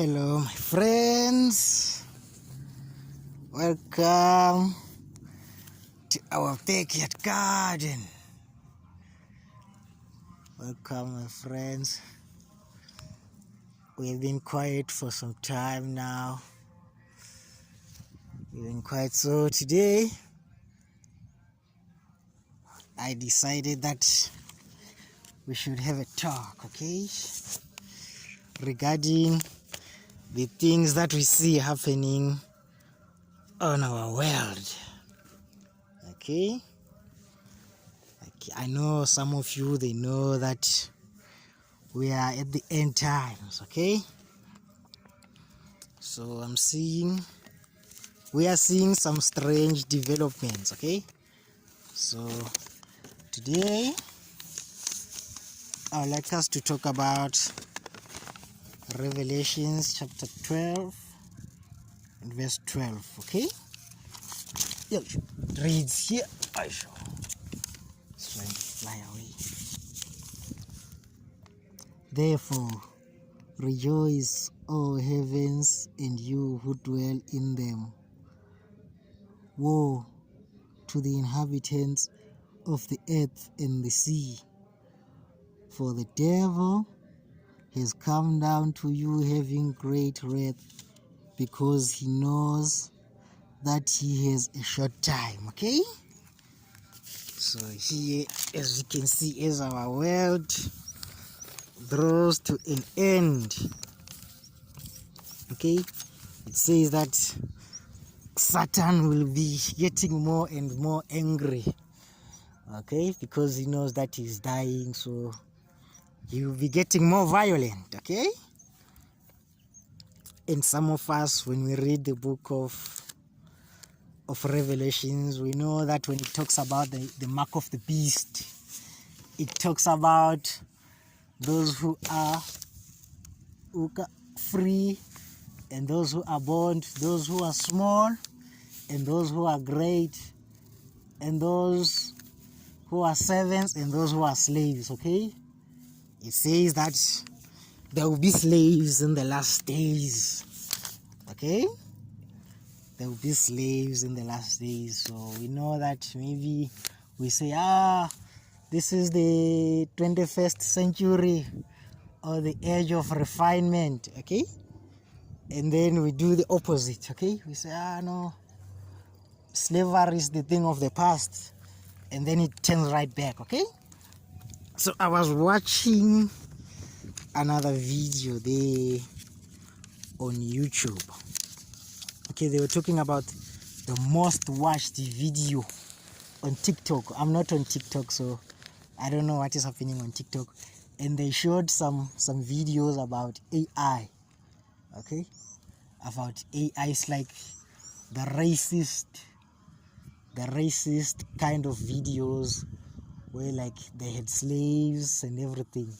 Hello, my friends. Welcome to our backyard garden. Welcome, my friends. We've been quiet for some time now. We've been quiet, so today I decided that we should have a talk, okay? Regarding the things that we see happening on our world. Okay, I know some of you, they know that we are at the end times. Okay, so we are seeing some strange developments. Okay, so today I would like us to talk about Revelations chapter 12 and verse 12. Okay, it reads here. It's trying to fly away. Therefore rejoice, O heavens, and you who dwell in them. Woe to the inhabitants of the earth and the sea, for the devil has come down to you having great wrath, because he knows that he has a short time. Okay, so here, as you can see, as our world draws to an end, okay, it says that Satan will be getting more and more angry, okay, because he knows that he's dying, so he will be getting more violent. Okay, and some of us, when we read the book of Revelations, we know that when it talks about the mark of the beast, it talks about those who are free and those who are bond, those who are small and those who are great, and those who are servants and those who are slaves. Okay, it says that there will be slaves in the last days. Okay, there will be slaves in the last days. So we know that maybe we say, this is the 21st century or the age of refinement. Okay, and then we do the opposite. Okay, we say, no, slavery is the thing of the past, and then it turns right back. Okay, so I was watching another video there on YouTube. Okay, they were talking about the most watched video on TikTok. I'm not on TikTok, so I don't know what is happening on TikTok. And they showed some videos about AI. Okay, about AI. It's like the racist kind of videos where like they had slaves and everything.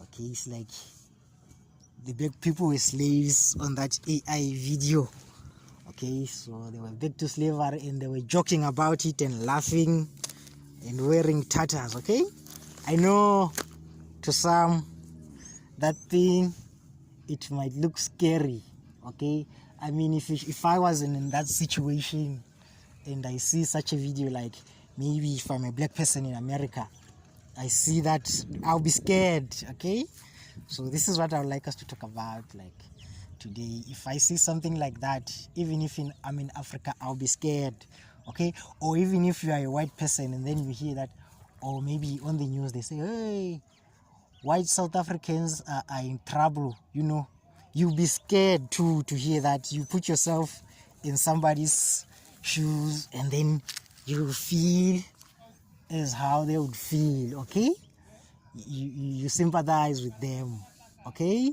Okay, it's like the black people were slaves on that AI video. Okay, so they were back to slavery and they were joking about it and laughing and wearing tatters. Okay, I know to some that thing, it might look scary. Okay, I mean, if I was in that situation and I see such a video, like maybe if I'm a black person in America, I see that, I'll be scared. Okay, so this is what I would like us to talk about, like today. If I see something like that, even if I'm in Africa, I'll be scared. Okay, or even if you are a white person and then you hear that, or maybe on the news they say, hey, white South Africans are in trouble, you'll be scared too to hear that. You put yourself in somebody's shoes and then you feel as how they would feel. Okay, you sympathize with them. Okay,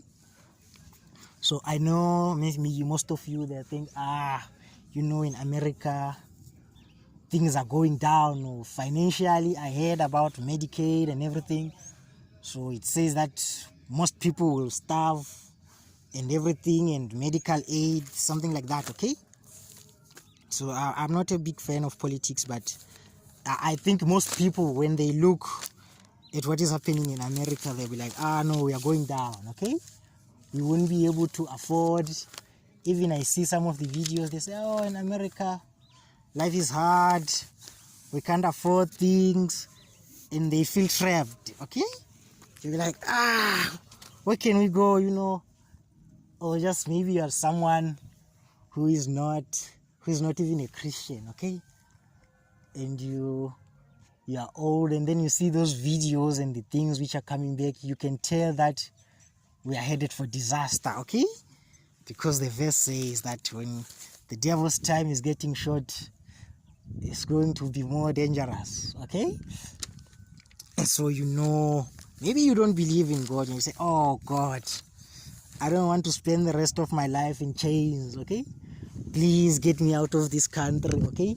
so I know maybe most of you, they think, in America things are going down, or financially I heard about Medicaid and everything, so it says that most people will starve and everything, and medical aid, something like that. Okay, so I'm not a big fan of politics, but I think most people, when they look at what is happening in America, they'll be like, no, we are going down. Okay, you won't be able to afford. Even I see some of the videos, they say, oh, in America life is hard, we can't afford things, and they feel trapped. Okay, you'll be like, where can we go, or just maybe you're someone who is not even a Christian, okay, and you are old, and then you see those videos and the things which are coming back, you can tell that we are headed for disaster. Okay, because the verse says that when the devil's time is getting short, it's going to be more dangerous. Okay, and so maybe you don't believe in God and you say, oh God, I don't want to spend the rest of my life in chains. Okay, please get me out of this country. Okay,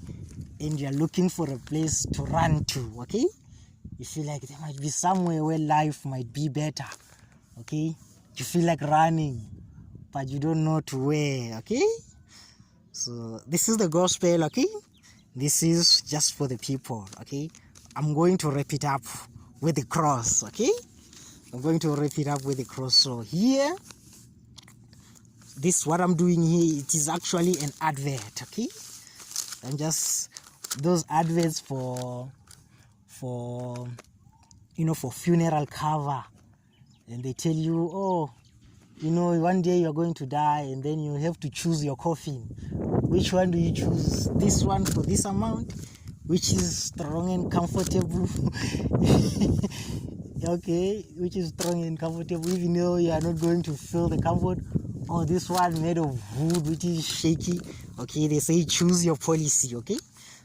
and you're looking for a place to run to. Okay, you feel like there might be somewhere where life might be better. Okay, you feel like running, but you don't know to where. Okay, so this is the gospel. Okay, this is just for the people. Okay, I'm going to wrap it up with the cross. Okay, I'm going to wrap it up with the cross. So here, what I'm doing here, it is actually an advert. Okay, and just those adverts for funeral cover, and they tell you, oh, one day you're going to die, and then you have to choose your coffin. Which one do you choose? This one for this amount, which is strong and comfortable. Okay, which is strong and comfortable, even though you are not going to feel the comfort. Or this one made of wood, which is shaky. Okay, they say choose your policy. Okay,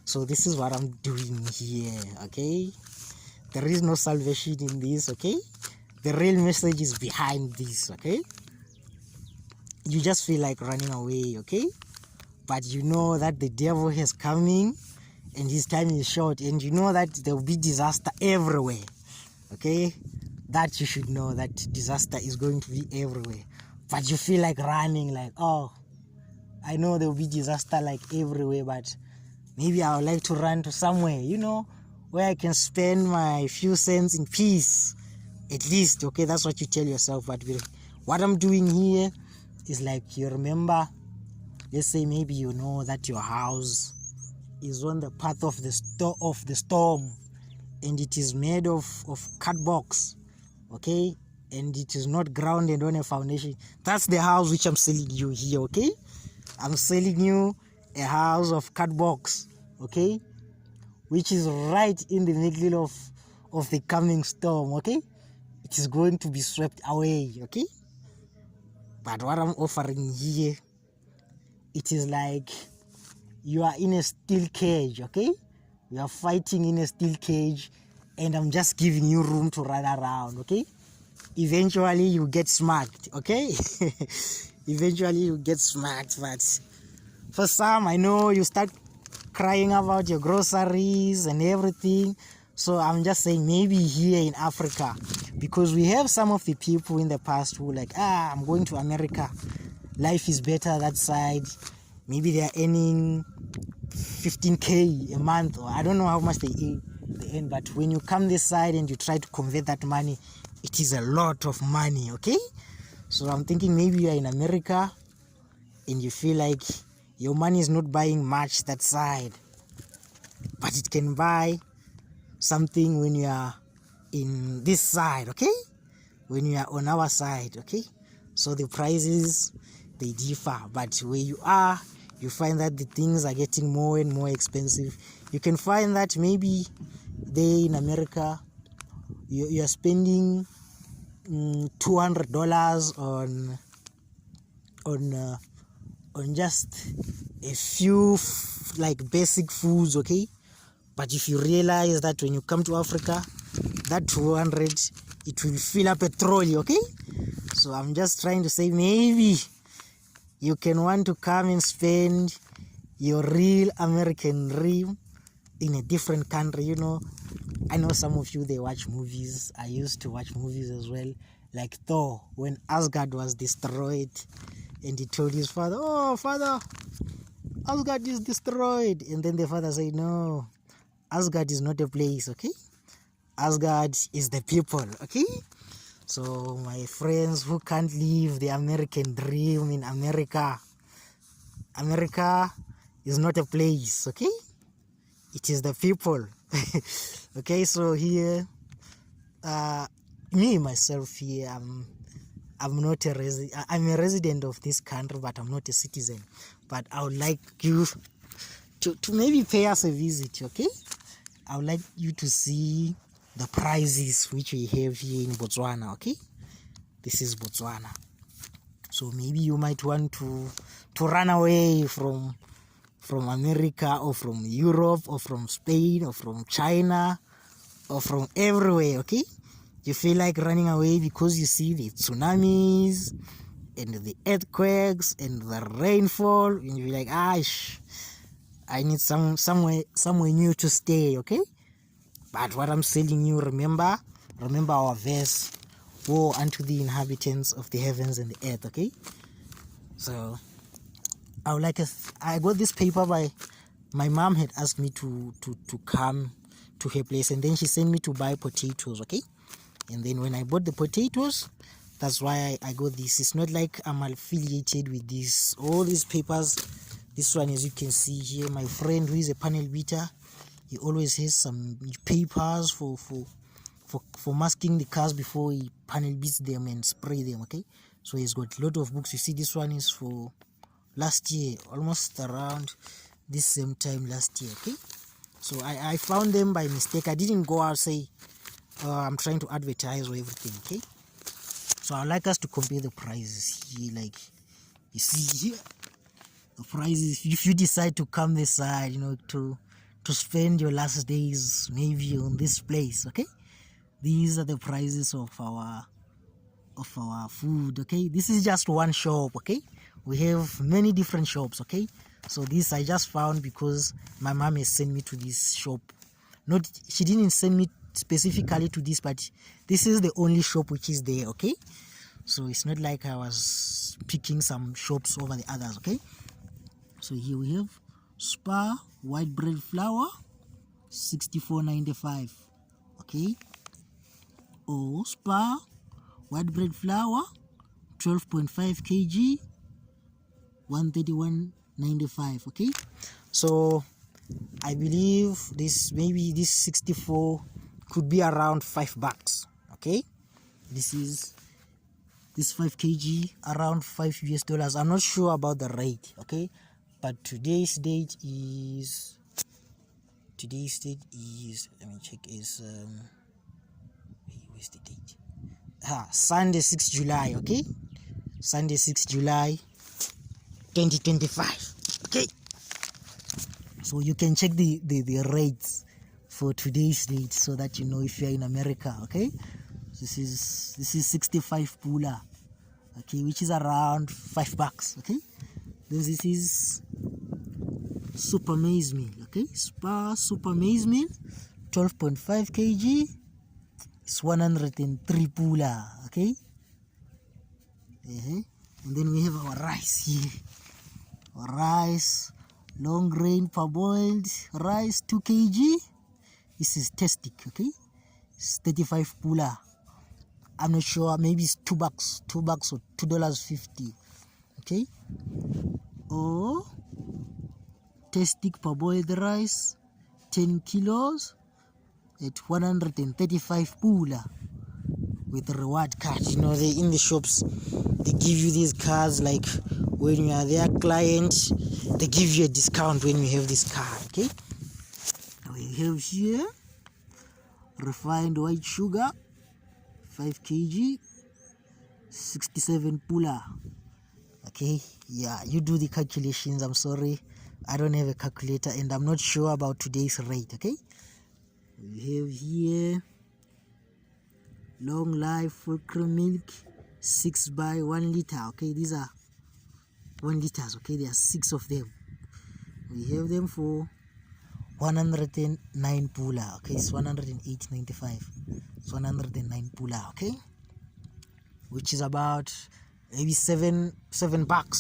so this is what I'm doing here. Okay, there is no salvation in this. Okay, the real message is behind this. Okay, you just feel like running away. Okay, but you know that the devil is coming and his time is short, and you know that there will be disaster everywhere. Okay, that you should know that disaster is going to be everywhere, but you feel like running, like, oh, I know there will be disaster like everywhere, but maybe I would like to run to somewhere, where I can spend my few cents in peace, at least. Okay, that's what you tell yourself. But what I'm doing here is like, you remember, let's say maybe you know that your house is on the path of the storm, and it is made of cardbox. Okay, and it is not grounded on a foundation. That's the house which I'm selling you here. Okay, I'm selling you a house of cardbox. Okay, which is right in the middle of the coming storm. Okay, it is going to be swept away. Okay, but what I'm offering here, it is like you are in a steel cage. Okay, you are fighting in a steel cage, and I'm just giving you room to run around. Okay, eventually you get smacked. Okay, eventually you get smacked. But for some, I know you start crying about your groceries and everything. So I'm just saying, maybe here in Africa, because we have some of the people in the past who like, I'm going to America, life is better that side. Maybe they are earning 15K a month, or I don't know how much they earn, but when you come this side and you try to convert that money, it is a lot of money. Okay, so I'm thinking maybe you are in America and you feel like your money is not buying much that side, but it can buy something when you are in this side. Okay, when you are on our side. Okay, so the prices, they differ, but where you are, you find that the things are getting more and more expensive. You can find that maybe there in America, you are spending $200 on just a few like basic foods. Okay, but if you realize that when you come to Africa, that 200, it will fill up a trolley. Okay, so I'm just trying to say, maybe you can want to come and spend your real American dream in a different country. I know some of you, they watch movies. I used to watch movies as well, like Thor, when Asgard was destroyed, and he told his father, oh father, Asgard is destroyed. And then the father said, no, Asgard is not a place. Okay, Asgard is the people. Okay, So my friends who can't live the American dream in America, America is not a place, okay? It is the people. Okay, so here, me myself here, I'm not a I'm a resident of this country, but I'm not a citizen. But I would like you to maybe pay us a visit, okay? I would like you to see the prices which we have here in Botswana, okay? This is Botswana. So maybe you might want to run away from America or from Europe or from Spain or from China or from everywhere, okay? You feel like running away because you see the tsunamis and the earthquakes and the rainfall, and you're like, I need somewhere new to stay, okay? But what I'm telling you, remember our verse, woe unto the inhabitants of the heavens and the earth, okay? So I would like I got this paper by my mom had asked me to come to her place, and then she sent me to buy potatoes, okay? And then when I bought the potatoes, that's why I got this. It's not like I'm affiliated with this, all these papers. This one, as you can see here, my friend who is a panel beater, he always has some papers for masking the cars before he panel beats them and spray them, okay? So he's got a lot of books. You see, this one is for last year, almost around this same time last year, okay? So I found them by mistake. I didn't go out say I'm trying to advertise or everything, okay? So I'd like us to compare the prices here. Like, you see here, the prices, if you decide to come this side, you know, to spend your last days maybe on this place, okay? These are the prices of our food, okay? This is just one shop, okay? We have many different shops, okay? So this I just found because my mom has sent me to this shop. She didn't send me specifically to this, but this is the only shop which is there, okay? So it's not like I was picking some shops over the others, okay? So here we have Spar white bread flour, 64.95, okay? Or Spar white bread flour, 12.5 kg, 131.95, okay? So I believe this 64 could be around $5, okay? This 5 kg around $5 US. I'm not sure about the rate, okay? But today's date is let me check, is where's the date? Sunday 6 July, okay? Sunday 6 July 2025, okay? So you can check the rates for today's date so that you know if you're in America, okay? This is 65 pula, okay, which is around $5, okay? Then this is super maize meal, okay? Spar super maize meal, 12.5 kg, it's 103 pula, okay? And then we have our rice here. Our rice, long grain parboiled rice, 2 kg. This is testic, okay? It's 35 pula. I'm not sure, maybe it's $2 or $2.50, okay? Or testic parboiled rice, 10 kilos at 135 pula with a reward card. You know, in the shops they give you these cards, like when you are their client, they give you a discount when you have this card, okay? We have here refined white sugar, 5 kg, 67 pula, okay? Yeah, you do the calculations. I'm sorry, I don't have a calculator and I'm not sure about today's rate, okay? We have here long life full cream milk, 6 by 1 liter, okay? These are 1 liters, okay? There are 6 of them. We have them for 109 pula, okay? It's 108.95. It's 109 pula, okay? Which is about maybe $7,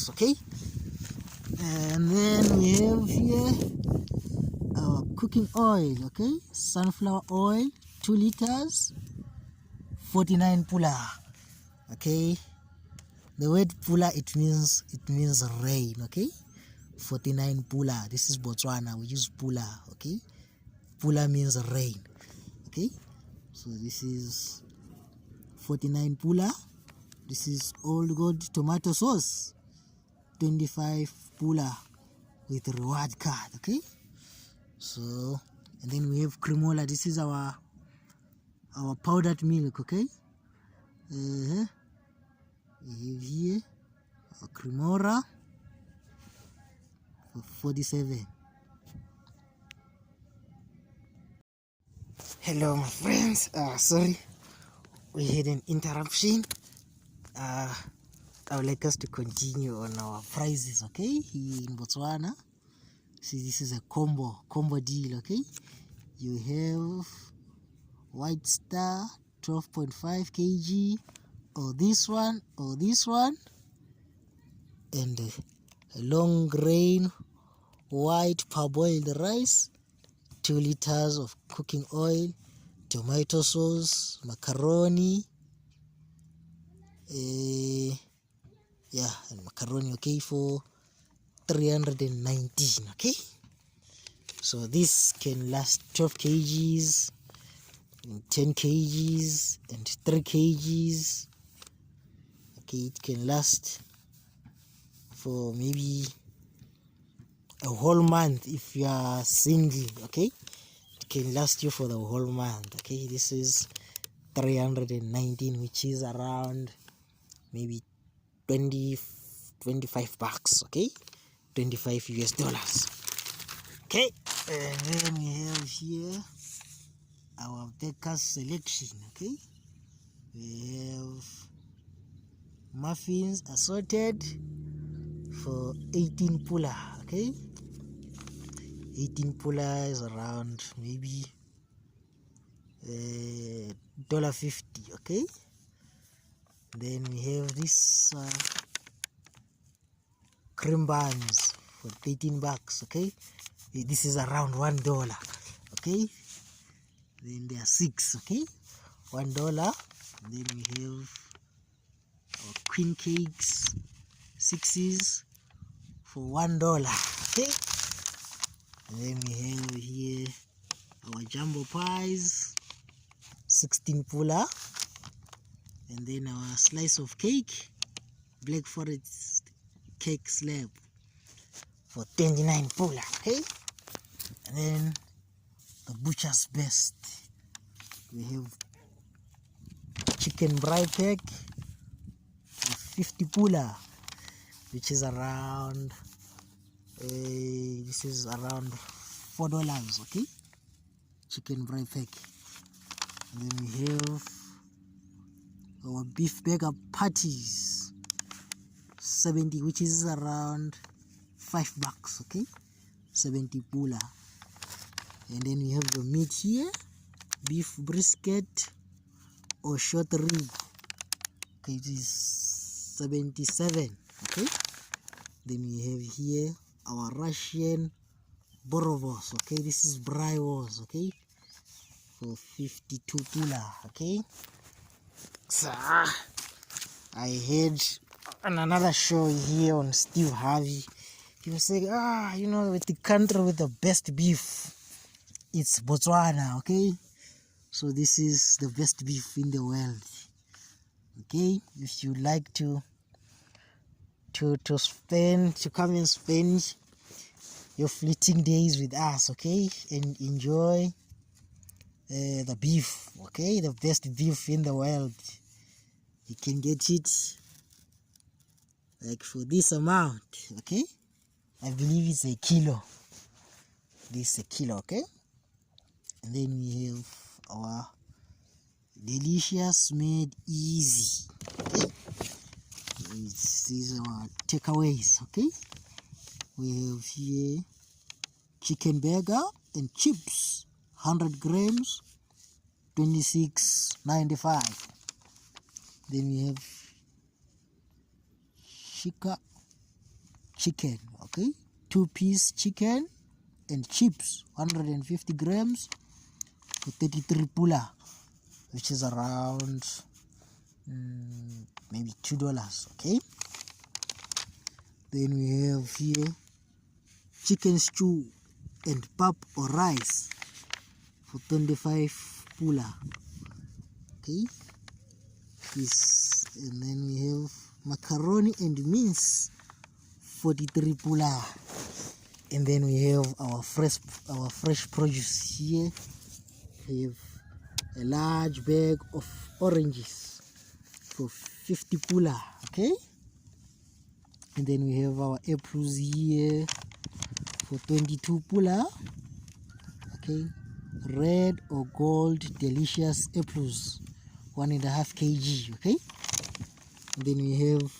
okay? And then we have here our cooking oil, okay? Sunflower oil, 2 liters, 49 pula. Okay, the word pula, it means rain. Okay, 49 pula. This is Botswana, we use pula. Okay, pula means rain. Okay, so this is 49 pula. This is Old Gold tomato sauce, 25 pula with reward card. Okay, so and then we have cremola. This is our powdered milk. Okay, we have here a cremora for 47. Hello my friends, sorry we had an interruption. I would like us to continue on our prices. Okay, here in Botswana, see, this is a combo deal. Okay, you have white star 12.5 kg, or this one, and a long grain white parboiled rice, 2 liters of cooking oil, tomato sauce, macaroni, and macaroni. Okay, for 319. Okay, so this can last 12 kgs, 10 kgs, and 3 kgs. Okay, it can last for maybe a whole month if you are single. Okay, it can last you for the whole month. Okay, this is 319, which is around maybe 25 bucks. Okay, 25 US dollars. Okay, and then we have here our baker's selection. Okay, we have muffins assorted for 18 pula. Okay, 18 pula is around maybe $1.50. Okay, then we have this cream buns for 18 bucks. Okay, this is around $1. Okay, then there are 6. Okay, $1. Then we have our queen cakes, 6s for $1. Okay, and then we have here our jumbo pies, 16 pula, and then our slice of cake, Black Forest cake slab for 29 pula. Okay, and then the butcher's best, we have chicken braai pack for 50 pula, which is around this is around $4. Okay, chicken braai pack. And then we have our beef burger patties, 70, which is around $5. Okay, 70 pula. And then we have the meat here, beef brisket or short rib. Okay, it is 77. Okay, then we have here our Russian borovos. Okay, this is braaiwors. Okay, for 52 pula. Okay, so I heard on another show here on Steve Harvey, he was saying, with the country with the best beef, it's Botswana. Okay, so this is the best beef in the world. Okay, if you like to come and spend your fleeting days with us, okay, and enjoy the beef, okay, the best beef in the world, you can get it like for this amount. Okay, I believe it's a kilo. This is a kilo. Okay, and then we have our delicious made easy. Okay, these are our takeaways. Okay, we have here chicken burger and chips, 100 grams, $26.95. Then we have shika chicken. Okay, 2-piece chicken and chips, 150 grams for 33 pula. which is around maybe $2. Okay, then we have here chicken stew and pap or rice for 25 pula. Okay, this, and then we have macaroni and mince 43 pula. And then we have our fresh produce here. We have a large bag of oranges for 50 pula. Okay, and then we have our apples here for 22 pula. Okay, red or gold delicious apples, 1.5 kg. Okay, and then we have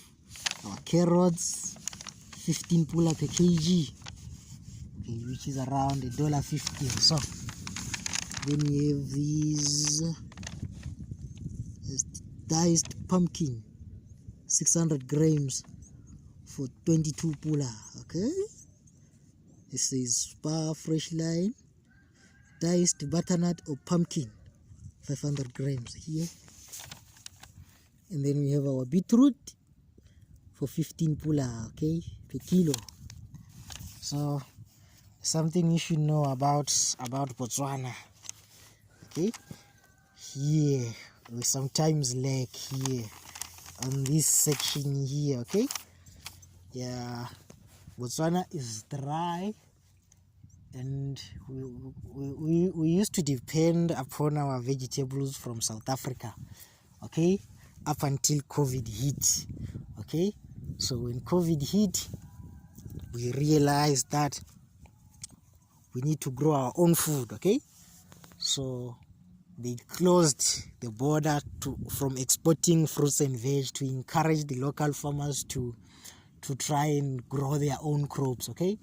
our carrots, 15 pula per kg, okay, which is around $1.50. So then we have these diced pumpkin, 600 grams for 22 pula. Okay, this is Spar fresh line diced butternut or pumpkin, 500 grams here. And then we have our beetroot for 15 pula, okay, per kilo. So something you should know about Botswana. Okay, here we sometimes lack here on this section here. Okay, yeah, Botswana is dry, and we used to depend upon our vegetables from South Africa, okay, up until COVID hit. Okay, so when COVID hit, we realized that we need to grow our own food. Okay, so they closed the border from exporting fruits and veg to encourage the local farmers to try and grow their own crops. Okay,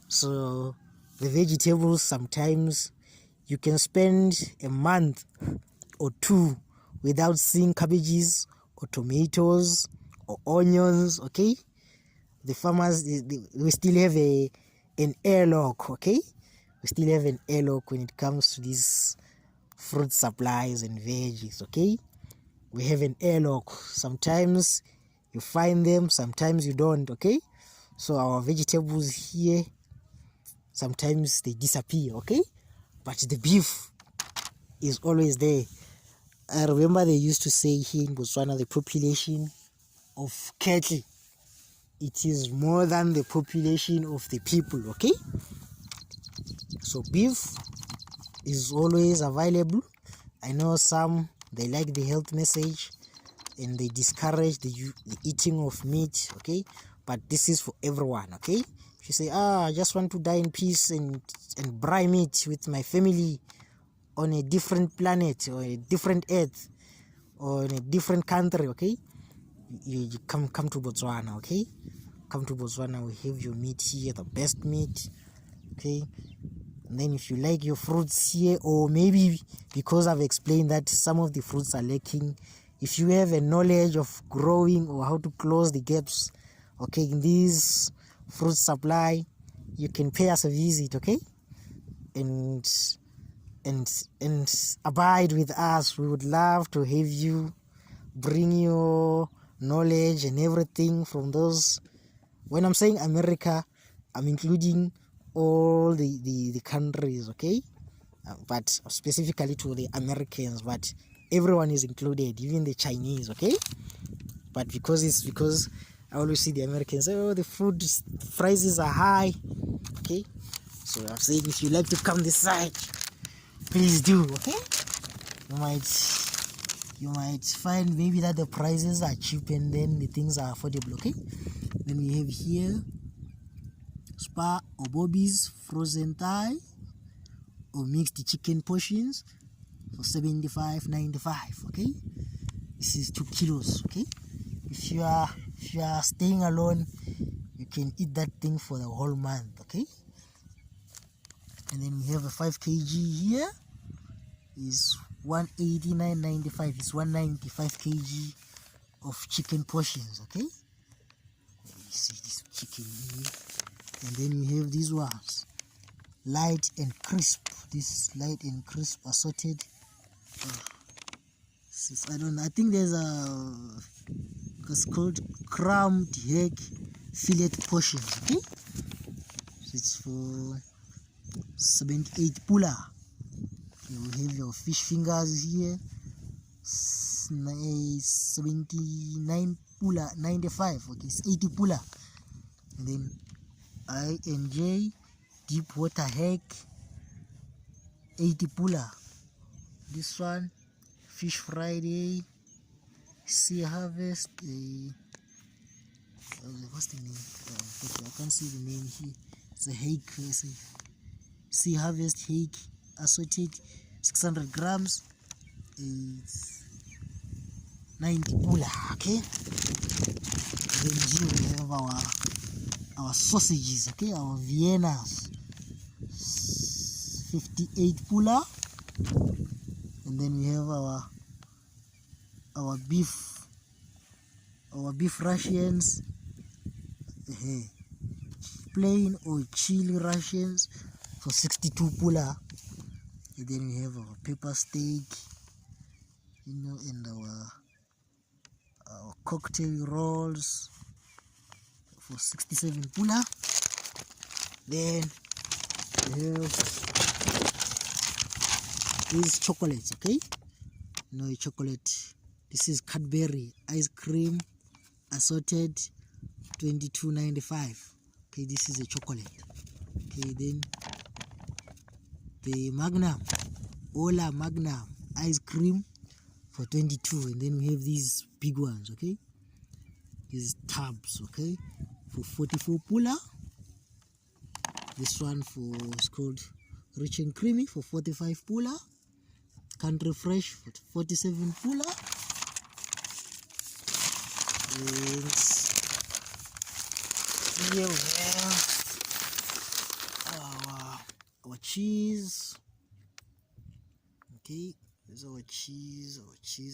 so the vegetables, sometimes you can spend a month or two without seeing cabbages or tomatoes or onions. Okay, the farmers, we still have an airlock. Okay, we still have an airlock when it comes to these fruit supplies and veggies. Okay, we have an airlock. Sometimes you find them, sometimes you don't. Okay, so our vegetables here, sometimes they disappear. Okay, but the beef is always there. I remember they used to say here in Botswana, the population of cattle, it is more than the population of the people. Okay, so beef is always available. I know some, they like the health message and they discourage the eating of meat. Okay, but this is for everyone. Okay, if you say, I just want to die in peace and braai meat with my family on a different planet or a different earth or in a different country, okay, you come to Botswana. Okay, come to Botswana, we have your meat here, the best meat. Okay, and then if you like your fruits here, or maybe because I've explained that some of the fruits are lacking, if you have a knowledge of growing or how to close the gaps, okay, in this fruit supply, you can pay us a visit. Okay, and abide with us. We would love to have you bring your knowledge and everything from those. When I'm saying America, I'm including all the countries. Okay, but specifically to the Americans, but everyone is included, even the Chinese. Okay, but because I always see the Americans say, oh, the food prices are high. Okay, so I'm saying, if you like to come this side, please do. Okay, you might find maybe that the prices are cheap and then the things are affordable. Okay, then we have here Spar or Bobby's frozen thigh or mixed chicken portions for 75.95. Okay, this is 2 kilos. Okay, if you are staying alone, you can eat that thing for the whole month. Okay, and then we have a 5 kg here is 189.95. It's 195 kg of chicken portions. Okay, let me see this chicken here. And then we have these ones, light and crisp. This light and crisp assorted I don't know. I think there's it's called crumbed egg fillet portions. Okay, so it's for 78 pula. Okay, we have your fish fingers here. 79 pula, 95. Okay, it's 80 pula. And then I&J deep water egg, 80 pula. This one Fish Friday, Sea Harvest, what's the name? Okay, I can't see the name here. It's a hake, Sea Harvest hake assorted, 600 grams. It's 90 pula. Okay. Then here we have our sausages. Okay, our Viennas, 58 pula. And then we have our beef rations, plain or chili rations for 62 pula. And then we have our pepper steak, and our cocktail rolls for 67 pula. Then we have these chocolates. Okay, chocolate. This is Cadbury ice cream assorted, 22.95. Okay, this is a chocolate. Okay, then the Ola Magnum ice cream for 22. And then we have these big ones. Okay, these tubs. Okay, for 44 pula. This one it's called Rich and Creamy for 45 pula. Country Fresh for 47 pula. And here we have our cheese. Okay, there's our cheese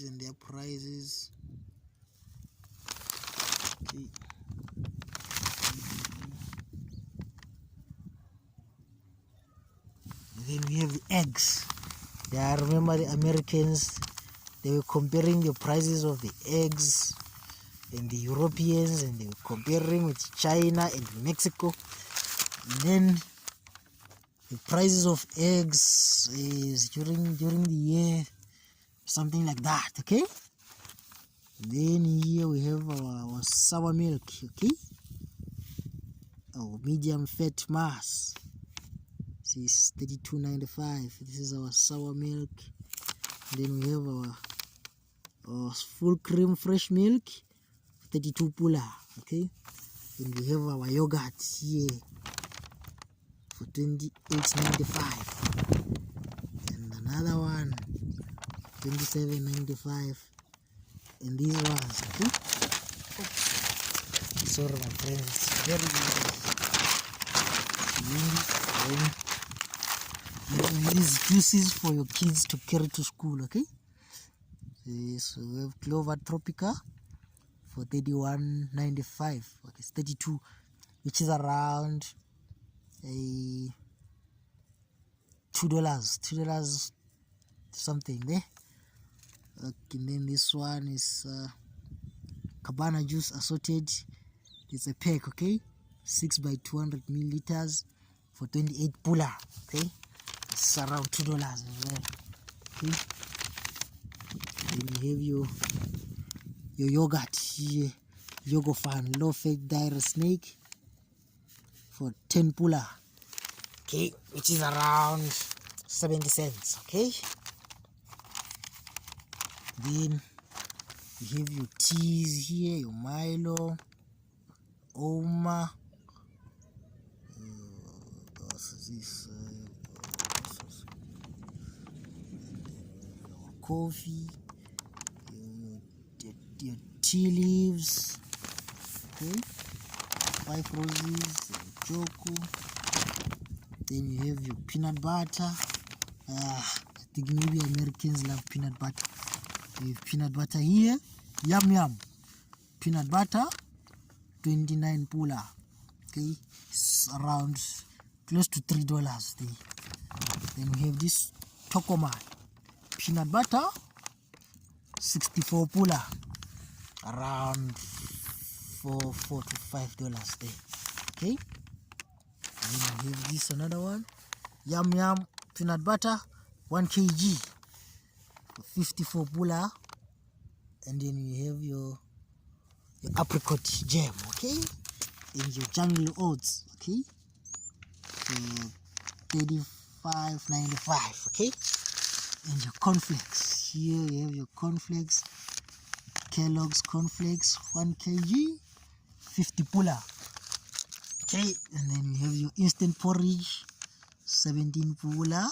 and their prices. Okay. And then we have the eggs. I remember the Americans, they were comparing the prices of the eggs, and the Europeans, and they were comparing with China and Mexico. And then the prices of eggs is during the year, something like that. Okay, and then here we have our sour milk. Okay, our medium fat mass. This is 32.95. This is our sour milk. And then we have our full cream fresh milk, 32 pula. Okay, and we have our yogurt here for 28.95, and another one 27.95, and these ones. Okay, sorry my friends, it's very good. These juices for your kids to carry to school. Okay, so we have Clover Tropica for 31.95. Okay, it's 32, which is around $2 something there. Okay, and then this one is Cabana juice assorted. It's a pack. Okay, 6 by 200 milliliters for 28 pula. Okay, it's around $2 as well. Okay, then you have your yogurt here, Yogofan low fat dairy snake for 10 pula. Okay, which is around 70 cents. Okay, then you have your teas here, your Milo, Oma, this coffee, your tea leaves. Okay, 5 roses, choco. Then you have your peanut butter. I think maybe Americans love peanut butter. You have peanut butter here, yum peanut butter, 29 pula. Okay, it's around close to $3 there. Then we have this Tokoman peanut butter, 64 pula, around $4 to $5 there. Okay, and we have this another one, yum yum peanut butter, 1 kg for 54 pula. And then you have your apricot jam, okay, and your jungle oats, okay, for $35.95, okay. And your cornflakes, here you have your cornflakes, Kellogg's cornflakes, 1 kg, 50 pula, okay. And then you have your instant porridge, 17 pula.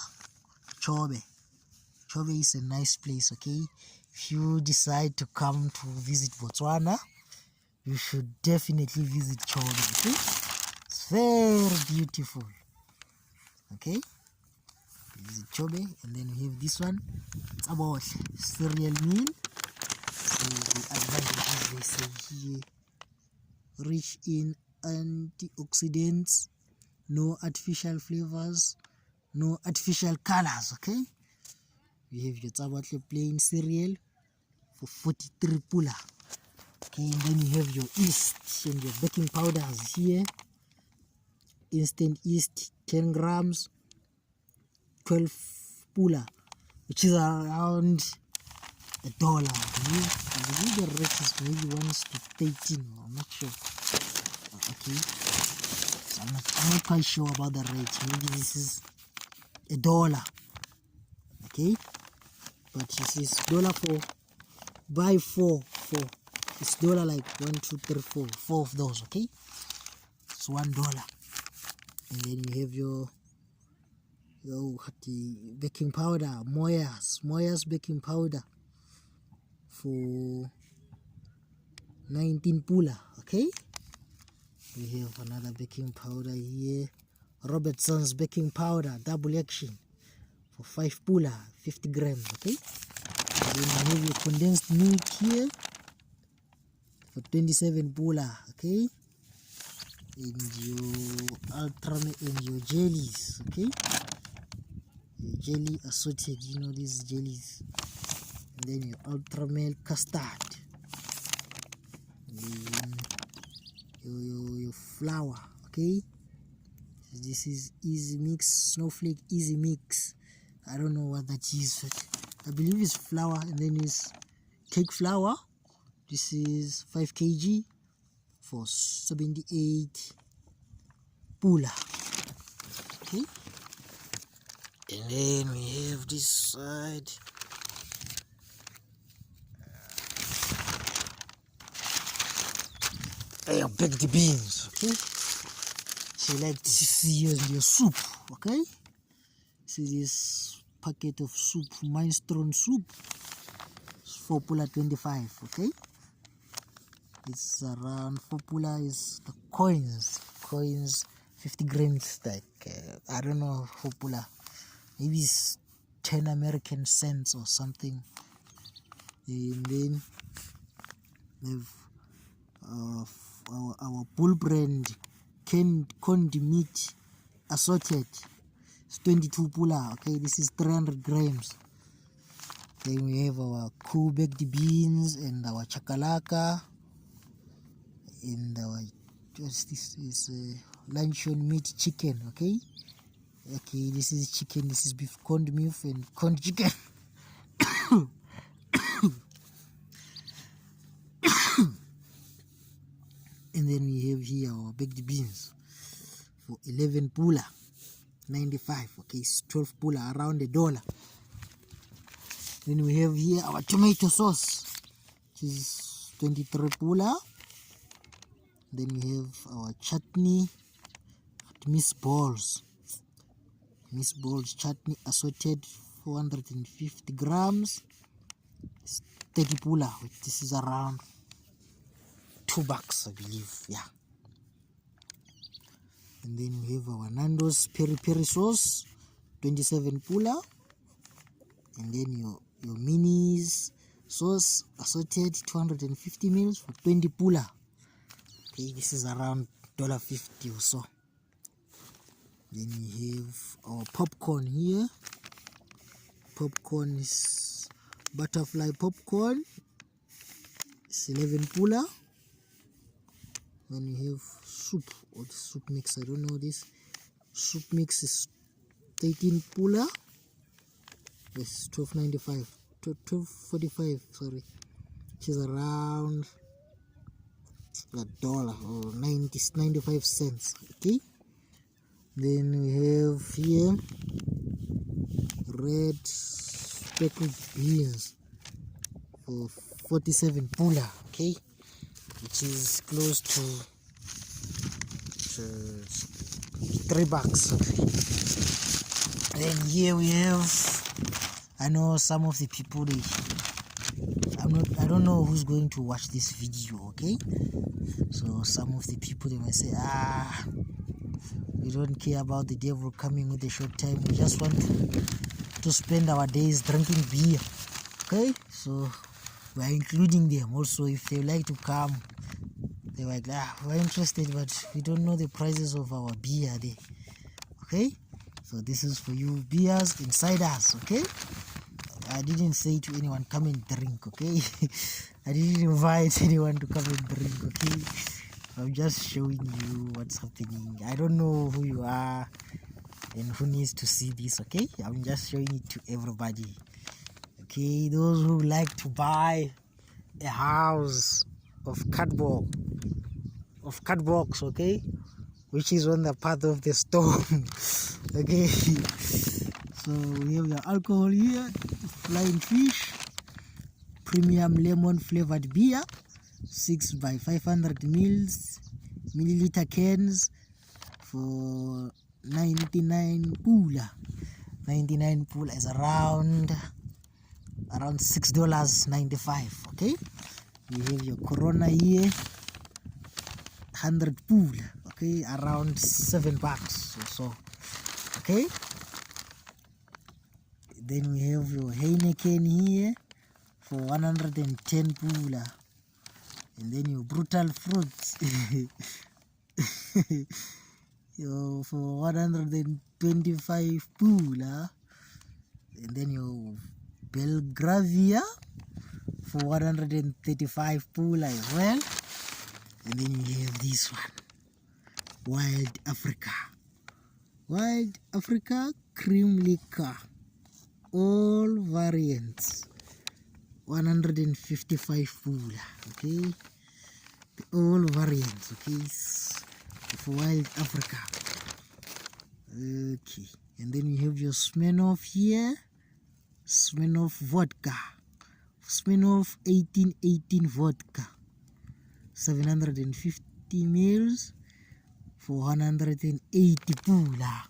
Chobe is a nice place, okay. If you decide to come to visit Botswana, you should definitely visit Chobe, okay. It's very beautiful, okay. Visit Chobe. And then we have this one, it's about cereal meal. So the advantages they say here: rich in antioxidants, no artificial flavors, no artificial colors, okay. We have your Tsabatle plain cereal for 43 pula, okay. And then you have your yeast and your baking powders here. Instant yeast, 10 grams, 12 pula, which is around $1. I believe the rate is maybe 1 to 13. I'm not sure. Okay, so I'm not quite sure about the rate. Maybe this is $1. Okay, but this is dollar for buy four. It's dollar like 1, 2, 3, 4. 4 of those, okay. It's $1. And then you have your the baking powder, Moya's baking powder for 19 pula, okay. We have another baking powder here, Robertson's baking powder, double action, for 5 pula, 50 grams, okay. And then you have your condensed milk here for 27 pula, okay. And your ultra and your jellies, okay. Your jelly assorted, you know these jellies. And then your ultra milk custard. And then your flour, okay. This is easy mix, snowflake easy mix. I don't know what that is, but I believe it's flour. And then it's cake flour. This is 5 kg for 78 pula, okay. And then we have this side, your baked beans, okay. So like to see your soup, okay. See this packet of soup, minestrone soup, it's 4 pula 25, okay. It's around 4 pula is the coins 50 grams, like I don't know, 4 pula, maybe it's 10 American cents or something. And then we have our bull brand canned meat assorted, it's 22 pula, okay. This is 300 grams. Then we have our cool baked beans and our chakalaka and our this is luncheon meat chicken, okay. This is chicken, this is beef corned beef and corned chicken. And then we have here our baked beans for 11 pula 95, okay. It's 12 pula, around $1. Then we have here our tomato sauce, which is 23 pula. Then we have our chutney, miss balls chutney assorted, 450 grams, it's 30 pula. This is around $2, I believe, yeah. And then we have our Nando's peri peri sauce, 27 pula. And then your minis sauce assorted, 250 mils for 20 pula, okay. This is around $1.50 or so. Then we have our popcorn here. Popcorn is butterfly popcorn. It's 11 pula. Then you have soup, or the soup mix, I don't know this. Soup mix is 13 pula. It's 12.95, 12.45, sorry, which is around $1 or 95 cents. Okay, then we have here red speckled beans for 47 pula. Okay, which is close to $3. Okay. Then here we have, I know some of the people, I don't know who's going to watch this video. Okay, so some of the people, they might say, we don't care about the devil coming with a short time, we just want to spend our days drinking beer. Okay, so we are including them also. If they like to come, they're like, we're interested, but we don't know the prices of our beer there. Okay, so this is for you beers insiders. Okay, I didn't say to anyone come and drink. Okay, I didn't invite anyone to come and drink. Okay, I'm just showing you what's happening. I don't know who you are and who needs to see this. Okay, I'm just showing it to everybody. Okay, those who like to buy a house of cardboard, okay, which is on the path of the storm. Okay, so we have your alcohol here, Flying Fish premium lemon flavored beer, 6 by 500 milliliter cans for 99 pula. 99 pula is around $6.95. Okay, you have your Corona here, 100 pula. Okay, around $7 or so. Okay, then we have your Heineken here for 110 pula, and then your Brutal Fruits for 125 pula, and then your Belgravia for 135 pula as well. And then you have this one, Wild Africa cream liquor, all variants, 155 pula. Okay, all variants. Okay, for Wild Africa. Okay, and then you have your Smirnoff here, Smirnoff vodka, Smirnoff 1818 vodka, 750 mils for 180 pula.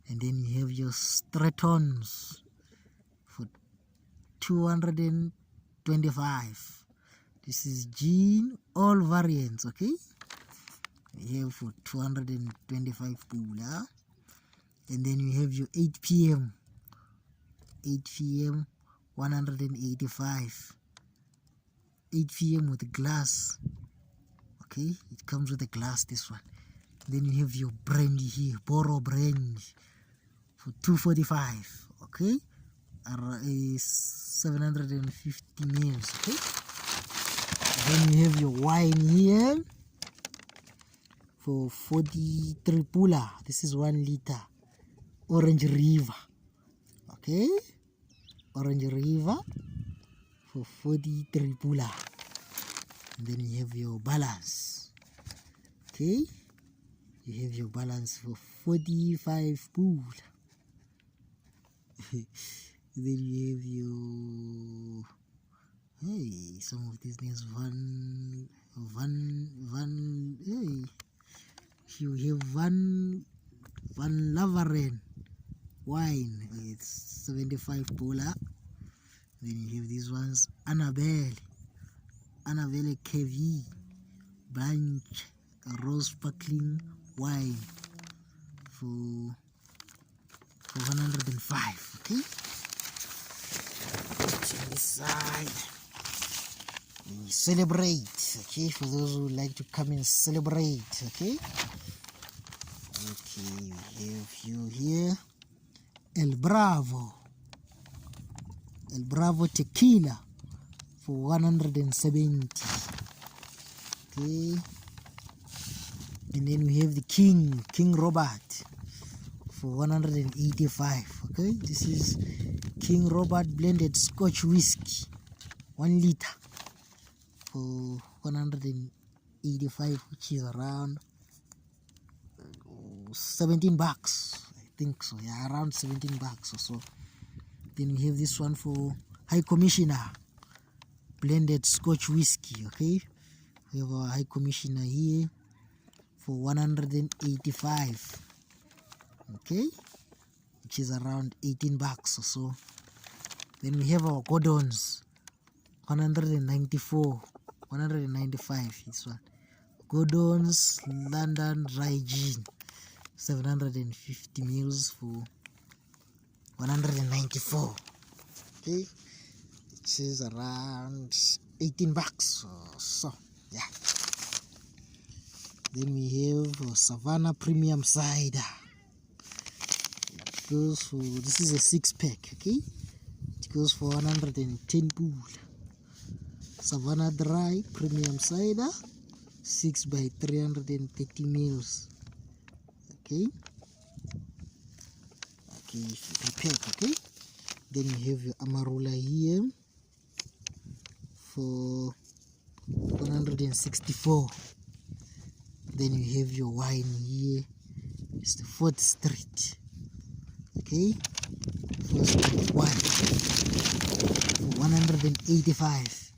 And then you have your Stratons for 225. This is gin, all variants. Okay, you have for 225 pula. And then you have your 8 p.m. 185. 8 p.m. with glass. Okay, it comes with a glass, this one. Then you have your brandy here, Boro brandy for 245. Okay, 750 mils. Okay, then you have your wine here for 43 pula. This is 1 liter, Orange River. Okay, Orange River for 43 pula. And then you have your balance. Okay, you have your balance for 45 pula. Then you have your, hey, some of these names, hey, you have Van Lavaren wine, it's 75 pula. Then you have these ones, Annabelle KV Blanche Rose Sparkling wine for 105. Okay, on this side we celebrate. Okay, for those who like to come and celebrate. Okay, we have you here, El Bravo El Bravo Tequila for 170. Okay, and then we have the King Robert for 185. Okay, this is King Robert blended Scotch whiskey, 1 liter for 185, which is around $17, I think so. Yeah, around $17 or so. Then we have this one for High Commissioner blended Scotch whiskey. Okay, we have our High Commissioner here for 185. Okay, which is around $18 or so. Then we have our Gordons, 194, 195. This one, Gordon's London Dry Gin, 750 mils for 194. Okay, which is around $18 or so. Yeah. Then we have Savannah Premium Cider. It goes for, this is a 6-pack. Okay, it goes for 110 pool. Savannah Dry Premium Cider, 6 by 330 mils. Okay, okay, 3-pack. Okay, then you have your Amarula here for 164. Then you have your wine here. It's the 4th Street. Okay, 4th Street wine for 185.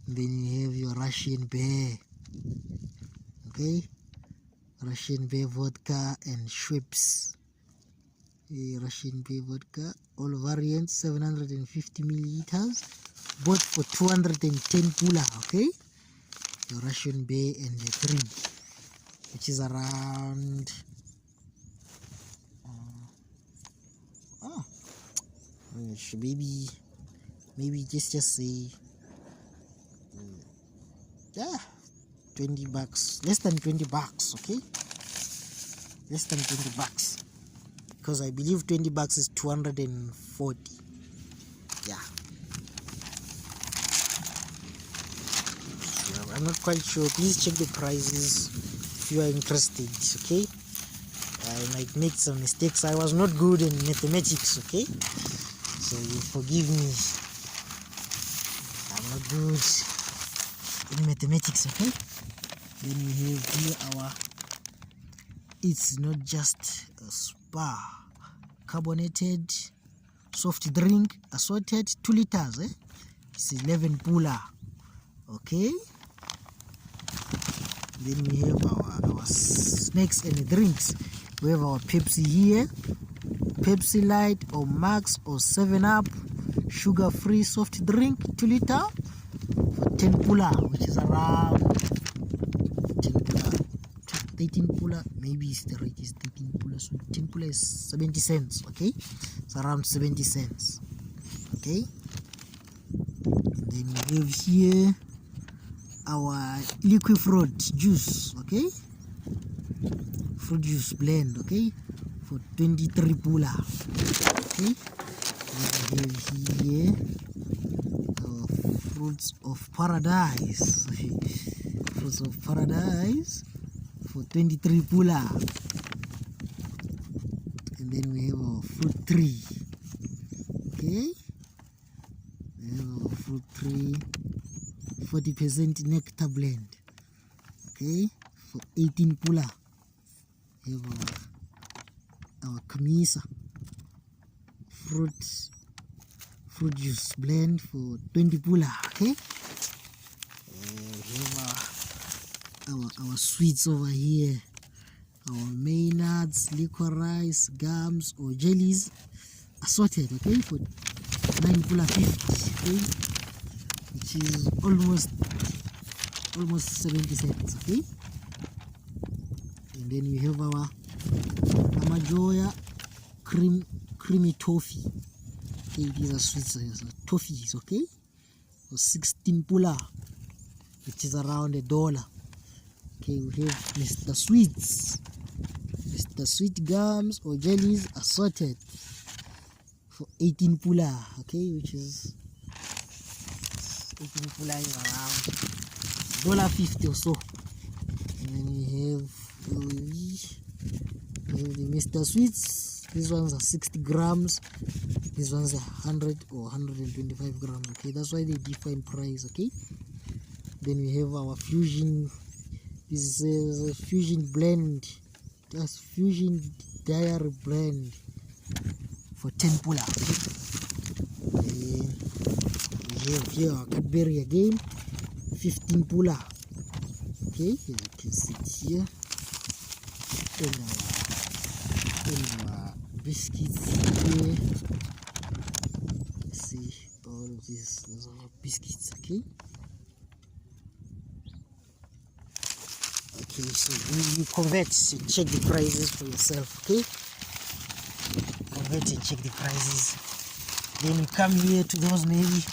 Then you have your Russian Bear. Okay, Russian Bear vodka and Schweppes. Russian Bear vodka, all variants, 750 milliliters, both for 210 pula. Okay, your Russian Bear and the 3, which is around maybe just say yeah, $20, less than $20. Okay, less than $20, because I believe $20 is 240. Yeah, I'm not quite sure. Please check the prices if you are interested. Okay, I might make some mistakes. I was not good in mathematics. Okay, so you forgive me. I'm not good in mathematics. Okay, then we have here our, it's not just a spa, carbonated soft drink assorted, 2 liters. It's 11 pula. Okay, then we have our snacks and drinks. We have our Pepsi here, Pepsi Light or Max or 7-Up sugar free soft drink, 2 liter for 10 pula, which is around 10 pula, 13 pula, maybe it's the rate is 13 pula, so 10 pula is 70 cents. Okay, it's around 70 cents. Okay, and then we have here our liquid fruit juice. Okay, fruit juice blend. Okay, for 23 pula. Okay, we have here fruits of paradise. Fruits of paradise for 23 pula. And then we have our fruit tree. Okay, we have our fruit tree 40% nectar blend. Okay, for 18 pula. We have our Kamisa fruit juice blend for 20 pula. Okay, we have our sweets over here, our Maynards, licorice, gums or jellies assorted. Okay, for 9 pula 50. Okay, which is almost 70 cents. Okay, and then we have our Amajoya creamy toffee. Okay, these are sweets, toffees. Okay, for 16 pula, which is around $1. Okay, we have Mr. Sweets, Mr. Sweet gums or jellies assorted for 18 pula, okay, which is 18 pula is around $1.50 or so. And then we have the Mr. Sweets. These ones are 60 grams. These ones are 100 or 125 grams. Okay, that's why they differ in price. Okay. Then we have our fusion. This is a fusion blend. That's fusion dairy blend for 10 pula. Okay. Then we have here our Cadbury again, 15 pula. Okay, as you can see it here. And our biscuits here. See all of these. Those are biscuits. Okay. Okay, so you convert and check the prices for yourself. Okay. Convert and check the prices. Then you come here to those maybe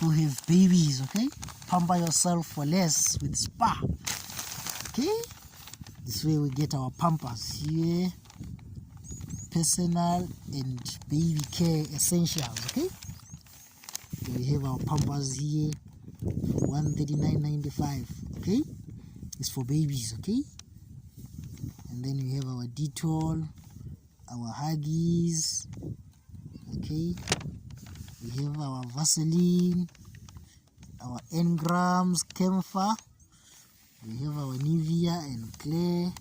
who have babies. Okay. Pamper yourself for less with Spa. Okay, this way we get our pampers here, personal and baby care essentials. Okay, so we have our pampers here for $139.95. Okay, it's for babies. Okay, and then we have our Dettol, our Huggies. Okay, we have our Vaseline, our Engrams, Camphor, we have our Nivea and Clay,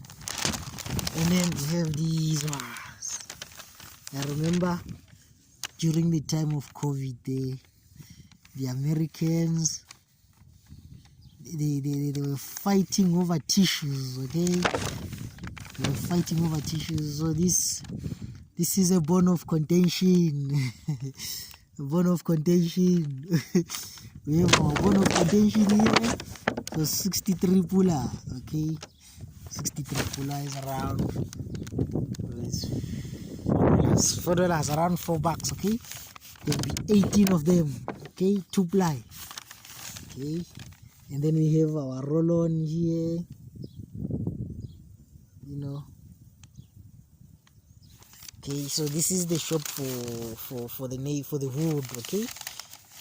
and then we have these ones. I remember during the time of COVID, the Americans, they were fighting over tissues. Okay, they were fighting over tissues. So this is a bone of contention. A bone of contention. We have our bone of contention here for 63 pula. Okay, 63 pula is around $4, around $4. Okay, there'll be 18 of them. Okay, 2 ply. Okay, and then we have our roll-on here. You know. Okay, so this is the shop for the wood. Okay,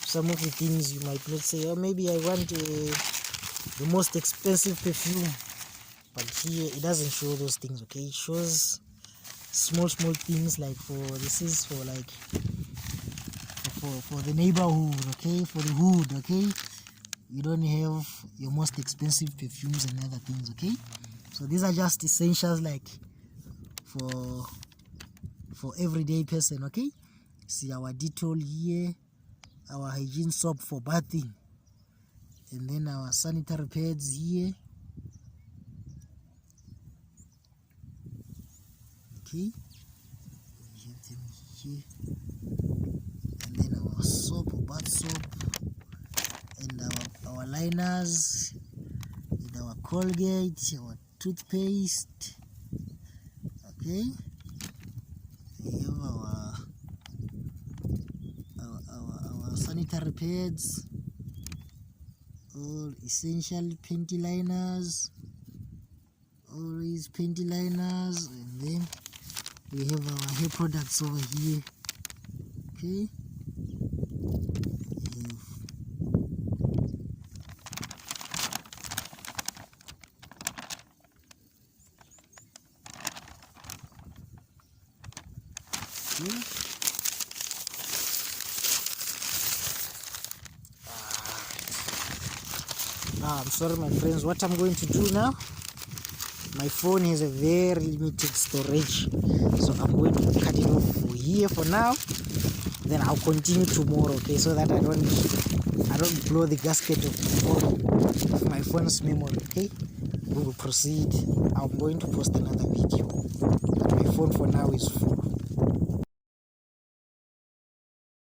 some of the things you might not say, oh, maybe I want the most expensive perfume, but here it doesn't show those things. Okay, it shows small things like this is for like for the neighborhood. Okay, for the hood. Okay, you don't have your most expensive perfumes and other things. Okay, so these are just essentials like for everyday person. Okay, see our Dettol here, our hygiene soap for bathing, and then our sanitary pads here. Okay, we have them here, and then our soap, bath soap, and our liners, and our Colgate, our toothpaste. Okay, we have our sanitary pads, all essential panty liners, all these panty liners, and then we have our hair products over here. Okay, I'm sorry my friends, what I'm going to do now, my phone has a very limited storage, so I'm going to cut it off here for now. Then I'll continue tomorrow, okay, so that I don't blow the gasket of my phone's memory. Okay, we will proceed. I'm going to post another video, but my phone for now is full.